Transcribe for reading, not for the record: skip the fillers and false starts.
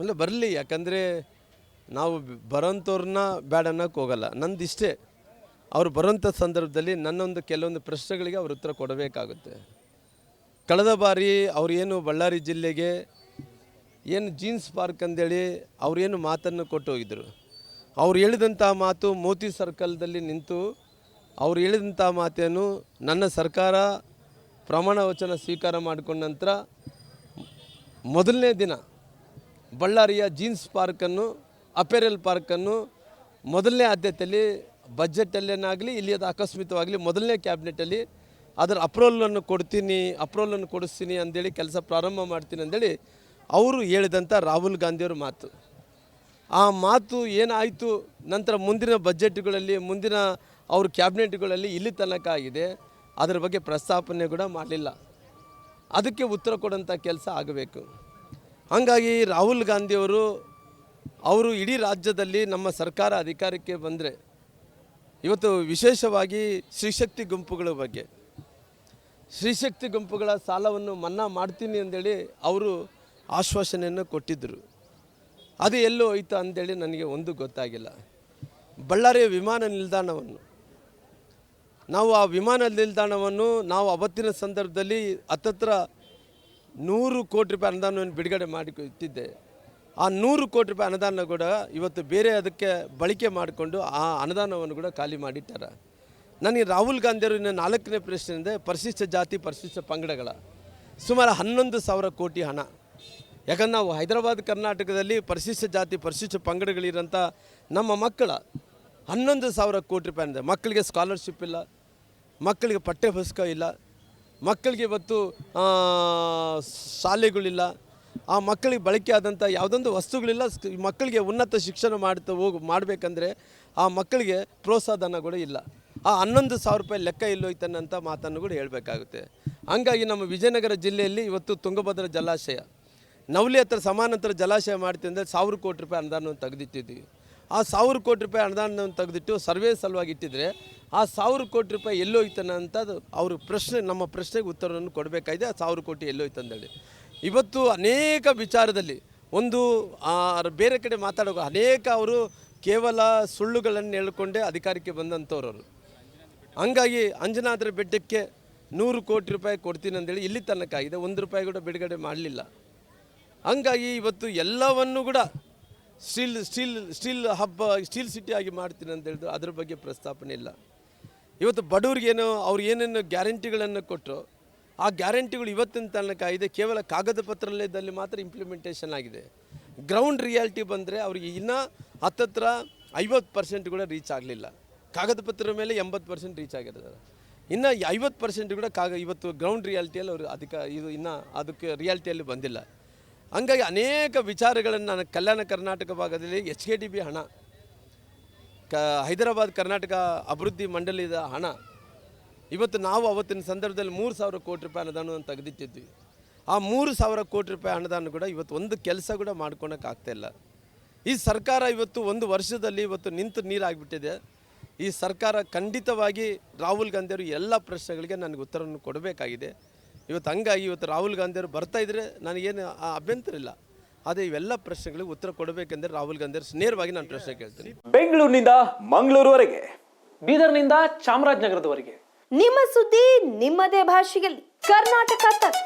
ಇಲ್ಲ ಬರಲಿ, ಯಾಕಂದರೆ ನಾವು ಬರೋಂಥವ್ರನ್ನ ಬ್ಯಾಡ್ ಅನ್ನೋಕ್ಕೆ ಹೋಗಲ್ಲ. ನಂದು ಇಷ್ಟೇ, ಅವ್ರು ಬರೋಂಥ ಸಂದರ್ಭದಲ್ಲಿ ನನ್ನೊಂದು ಕೆಲವೊಂದು ಪ್ರಶ್ನೆಗಳಿಗೆ ಅವ್ರು ಉತ್ತರ ಕೊಡಬೇಕಾಗುತ್ತೆ. ಕಳೆದ ಬಾರಿ ಏನು ಬಳ್ಳಾರಿ ಜಿಲ್ಲೆಗೆ ಏನು ಜೀನ್ಸ್ ಪಾರ್ಕ್ ಅಂದೇಳಿ ಅವ್ರೇನು ಮಾತನ್ನು ಕೊಟ್ಟು ಹೋಗಿದ್ರು. ಅವ್ರು ಹೇಳಿದಂಥ ಮಾತು ಮೋತಿ ಸರ್ಕಲ್ದಲ್ಲಿ ನಿಂತು ಅವ್ರು ಹೇಳಿದಂಥ ಮಾತೇನು, ನನ್ನ ಸರ್ಕಾರ ಪ್ರಮಾಣ ವಚನ ಸ್ವೀಕಾರ ಮಾಡಿಕೊಂಡ ನಂತರ ಮೊದಲನೇ ದಿನ ಬಳ್ಳಾರಿಯ ಜೀನ್ಸ್ ಪಾರ್ಕನ್ನು, ಅಪೆರಲ್ ಪಾರ್ಕನ್ನು ಮೊದಲನೇ ಆದ್ಯತೆಯಲ್ಲಿ ಬಜೆಟಲ್ಲೇನಾಗಲಿ ಇಲ್ಲಿ ಅದು ಆಕಸ್ಮಿಕವಾಗಲಿ ಮೊದಲನೇ ಕ್ಯಾಬಿನೆಟಲ್ಲಿ ಅದರ ಅಪ್ರೂವಲನ್ನು ಕೊಡಿಸ್ತೀನಿ ಅಂದೇಳಿ ಕೆಲಸ ಪ್ರಾರಂಭ ಮಾಡ್ತೀನಿ ಅಂದೇಳಿ ಅವರು ಹೇಳಿದಂಥ ರಾಹುಲ್ ಗಾಂಧಿಯವ್ರ ಮಾತು. ಆ ಮಾತು ಏನಾಯಿತು ನಂತರ ಮುಂದಿನ ಬಜೆಟ್ಗಳಲ್ಲಿ, ಮುಂದಿನ ಅವ್ರ ಕ್ಯಾಬಿನೆಟ್ಗಳಲ್ಲಿ ಇಲ್ಲಿ ತನಕ ಆಗಿದೆ, ಅದರ ಬಗ್ಗೆ ಪ್ರಸ್ತಾಪನೆ ಕೂಡ ಮಾಡಲಿಲ್ಲ. ಅದಕ್ಕೆ ಉತ್ತರ ಕೊಡೋಂಥ ಕೆಲಸ ಆಗಬೇಕು. ಹಾಗಾಗಿ ರಾಹುಲ್ ಗಾಂಧಿಯವರು ಇಡೀ ರಾಜ್ಯದಲ್ಲಿ ನಮ್ಮ ಸರ್ಕಾರ ಅಧಿಕಾರಕ್ಕೆ ಬಂದರೆ ಇವತ್ತು ವಿಶೇಷವಾಗಿ ಸ್ತ್ರೀಶಕ್ತಿ ಗುಂಪುಗಳ ಸಾಲವನ್ನು ಮನ್ನಾ ಮಾಡ್ತೀನಿ ಅಂದೇಳಿ ಅವರು ಆಶ್ವಾಸನೆಯನ್ನು ಕೊಟ್ಟಿದ್ದರು. ಅದು ಎಲ್ಲೋ ಹೋಯ್ತು ಅಂದೇಳಿ ನನಗೆ ಒಂದು ಗೊತ್ತಾಗಿಲ್ಲ. ಬಳ್ಳಾರಿಯ ವಿಮಾನ ನಿಲ್ದಾಣವನ್ನು ಆ ವಿಮಾನ ನಿಲ್ದಾಣವನ್ನು ನಾವು ಅವತ್ತಿನ ಸಂದರ್ಭದಲ್ಲಿ ಹತ್ತತ್ರ 100 ಕೋಟಿ ರೂಪಾಯಿ ಅನುದಾನವನ್ನು ಬಿಡುಗಡೆ ಮಾಡಿ ಇಟ್ಟಿದ್ದೆ. ಆ 100 ಕೋಟಿ ರೂಪಾಯಿ ಅನುದಾನ ಕೂಡ ಇವತ್ತು ಬೇರೆ ಅದಕ್ಕೆ ಬಳಕೆ ಮಾಡಿಕೊಂಡು ಆ ಅನುದಾನವನ್ನು ಕೂಡ ಖಾಲಿ ಮಾಡಿಟ್ಟಾರೆ. ನನಗೆ ರಾಹುಲ್ ಗಾಂಧಿಯವರು 4ನೇ ಪ್ರಶ್ನೆಯಿಂದ ಪರಿಶಿಷ್ಟ ಜಾತಿ ಪರಿಶಿಷ್ಟ ಪಂಗಡಗಳ ಸುಮಾರು 11,000 ಕೋಟಿ ಹಣ. ಯಾಕಂದ್ರೆ ನಾವು ಹೈದರಾಬಾದ್ ಕರ್ನಾಟಕದಲ್ಲಿ ಪರಿಶಿಷ್ಟ ಜಾತಿ ಪರಿಶಿಷ್ಟ ಪಂಗಡಗಳಿರೋಂಥ ನಮ್ಮ ಮಕ್ಕಳ 11,000 ಕೋಟಿ ರೂಪಾಯಿ ಅಂದರೆ ಮಕ್ಕಳಿಗೆ ಸ್ಕಾಲರ್ಶಿಪ್ ಇಲ್ಲ, ಮಕ್ಕಳಿಗೆ ಪಠ್ಯ ಪುಸ್ತಕ ಇಲ್ಲ, ಮಕ್ಕಳಿಗೆ ಇವತ್ತು ಶಾಲೆಗಳಿಲ್ಲ, ಆ ಮಕ್ಕಳಿಗೆ ಬಳಕೆ ಆದಂಥ ಯಾವುದೊಂದು ವಸ್ತುಗಳಿಲ್ಲ. ಮಕ್ಕಳಿಗೆ ಉನ್ನತ ಶಿಕ್ಷಣ ಮಾಡಬೇಕಂದ್ರೆ ಆ ಮಕ್ಕಳಿಗೆ ಪ್ರೋತ್ಸಾಹಧನ ಕೂಡ ಇಲ್ಲ. ಆ 11,000 ರೂಪಾಯಿ ಲೆಕ್ಕ ಇಲ್ಲೋಯ್ತನ್ನಂಥ ಮಾತನ್ನು ಕೂಡ ಹೇಳಬೇಕಾಗುತ್ತೆ. ಹಂಗಾಗಿ ನಮ್ಮ ವಿಜಯನಗರ ಜಿಲ್ಲೆಯಲ್ಲಿ ಇವತ್ತು ತುಂಗಭದ್ರಾ ಜಲಾಶಯ ನವಲಿ ಹತ್ರ ಸಮಾನಾಂತರ ಜಲಾಶಯ ಮಾಡ್ತೀವಿ ಅಂದರೆ 1,000 ಕೋಟಿ ರೂಪಾಯಿ ಅನುದಾನವನ್ನು ತೆಗೆದಿಟ್ಟಿದ್ವಿ. ಆ 1,000 ಕೋಟಿ ರೂಪಾಯಿ ಅನುದಾನವನ್ನು ತೆಗೆದಿಟ್ಟು ಸರ್ವೆ ಸಲುವಾಗಿ ಇಟ್ಟಿದ್ರೆ ಆ 1,000 ಕೋಟಿ ರೂಪಾಯಿ ಎಲ್ಲೋಯ್ತಾನ ಅಂತದ್ದು ಅವರು ನಮ್ಮ ಪ್ರಶ್ನೆಗೆ ಉತ್ತರವನ್ನು ಕೊಡಬೇಕಾಗಿದೆ. ಆ 1,000 ಕೋಟಿ ಎಲ್ಲೋಯ್ತಂದೇಳಿ ಇವತ್ತು ಅನೇಕ ವಿಚಾರದಲ್ಲಿ ಬೇರೆ ಕಡೆ ಮಾತಾಡೋ ಅನೇಕ ಅವರು ಕೇವಲ ಸುಳ್ಳುಗಳನ್ನು ಹೇಳ್ಕೊಂಡೇ ಅಧಿಕಾರಕ್ಕೆ ಬಂದಂಥವ್ರವರು. ಹಂಗಾಗಿ ಅಂಜನಾದ್ರಿ ಬೆಟ್ಟಕ್ಕೆ 100 ಕೋಟಿ ರೂಪಾಯಿ ಕೊಡ್ತೀನಿ ಅಂದೇಳಿ ಇಲ್ಲಿ ತನಕ ಆಗಿದೆ, 1 ರೂಪಾಯಿ ಕೂಡ ಬಿಡುಗಡೆ ಮಾಡಲಿಲ್ಲ. ಹಂಗಾಗಿ ಇವತ್ತು ಎಲ್ಲವನ್ನು ಕೂಡ ಸ್ಟೀಲ್ ಸಿಟಿ ಆಗಿ ಮಾಡ್ತೀನಿ ಅಂತ ಹೇಳಿದ್ರು, ಅದ್ರ ಬಗ್ಗೆ ಪ್ರಸ್ತಾಪನೆ ಇಲ್ಲ. ಇವತ್ತು ಬಡವ್ರಿಗೇನು ಅವ್ರು ಏನೇನು ಗ್ಯಾರಂಟಿಗಳನ್ನು ಕೊಟ್ಟರು, ಆ ಗ್ಯಾರಂಟಿಗಳು ಇವತ್ತಿನ ತನಕ ಇದೆ, ಕೇವಲ ಕಾಗದ ಪತ್ರದಲ್ಲಿ ಮಾತ್ರ ಇಂಪ್ಲಿಮೆಂಟೇಷನ್ ಆಗಿದೆ. ಗ್ರೌಂಡ್ ರಿಯಾಲಿಟಿ ಬಂದರೆ ಅವ್ರಿಗೆ ಇನ್ನೂ ಹತ್ತತ್ರ 50% ಕೂಡ ರೀಚ್ ಆಗಲಿಲ್ಲ. ಕಾಗದ ಪತ್ರದ ಮೇಲೆ 80% ರೀಚ್ ಆಗಿದ್ದಾರೆ. ಇನ್ನು 50% ಕೂಡ ಇವತ್ತು ಗ್ರೌಂಡ್ ರಿಯಾಲಿಟಿಯಲ್ಲಿ ಅವರು ಇನ್ನೂ ಅದಕ್ಕೆ ರಿಯಾಲಿಟಿಯಲ್ಲಿ ಬಂದಿಲ್ಲ. ಹಂಗಾಗಿ ಅನೇಕ ವಿಚಾರಗಳನ್ನು ನಾನು ಕಲ್ಯಾಣ ಕರ್ನಾಟಕ ಭಾಗದಲ್ಲಿ HKDB ಹಣ, ಹೈದರಾಬಾದ್ ಕರ್ನಾಟಕ ಅಭಿವೃದ್ಧಿ ಮಂಡಳಿದ ಹಣ, ಇವತ್ತು ನಾವು ಅವತ್ತಿನ ಸಂದರ್ಭದಲ್ಲಿ 3,000 ಕೋಟಿ ರೂಪಾಯಿ ಅನುದಾನವನ್ನು ತೆಗೆದಿಟ್ಟಿದ್ವಿ. ಆ 3,000 ಕೋಟಿ ರೂಪಾಯಿ ಅನುದಾನ ಕೂಡ ಇವತ್ತು ಒಂದು ಕೆಲಸ ಕೂಡ ಮಾಡ್ಕೊಳಕ್ಕಾಗ್ತಾಯಿಲ್ಲ. ಈ ಸರ್ಕಾರ ಇವತ್ತು 1 ವರ್ಷದಲ್ಲಿ ಇವತ್ತು ನಿಂತು ನೀರಾಗಿಬಿಟ್ಟಿದೆ. ಈ ಸರ್ಕಾರ ಖಂಡಿತವಾಗಿ ರಾಹುಲ್ ಗಾಂಧಿಯವರು ಎಲ್ಲ ಪ್ರಶ್ನೆಗಳಿಗೆ ನನಗೆ ಉತ್ತರವನ್ನು ಕೊಡಬೇಕಾಗಿದೆ. ಹಂಗಾಗಿ ಇವತ್ತು ರಾಹುಲ್ ಗಾಂಧಿಯವರು ಬರ್ತಾಯಿದ್ರೆ ನನಗೇನು ಅಭ್ಯಂತರ ಇಲ್ಲ. ಆದರೆ ಇವೆಲ್ಲ ಪ್ರಶ್ನೆಗಳಿಗೆ ಉತ್ತರ ಕೊಡಬೇಕೆಂದರೆ ರಾಹುಲ್ ಗಾಂಧಿಯವರು ನೇರವಾಗಿ ನಾನು ಪ್ರಶ್ನೆ ಕೇಳ್ತೀನಿ. ಬೆಂಗಳೂರಿನಿಂದ ಮಂಗಳೂರುವರೆಗೆ, ಬೀದರ್ನಿಂದ ಚಾಮರಾಜನಗರದವರೆಗೆ ನಿಮ್ಮ ಸುದ್ದಿ ನಿಮ್ಮದೇ ಭಾಷೆಯಲ್ಲಿ ಕರ್ನಾಟಕ ತಕ್.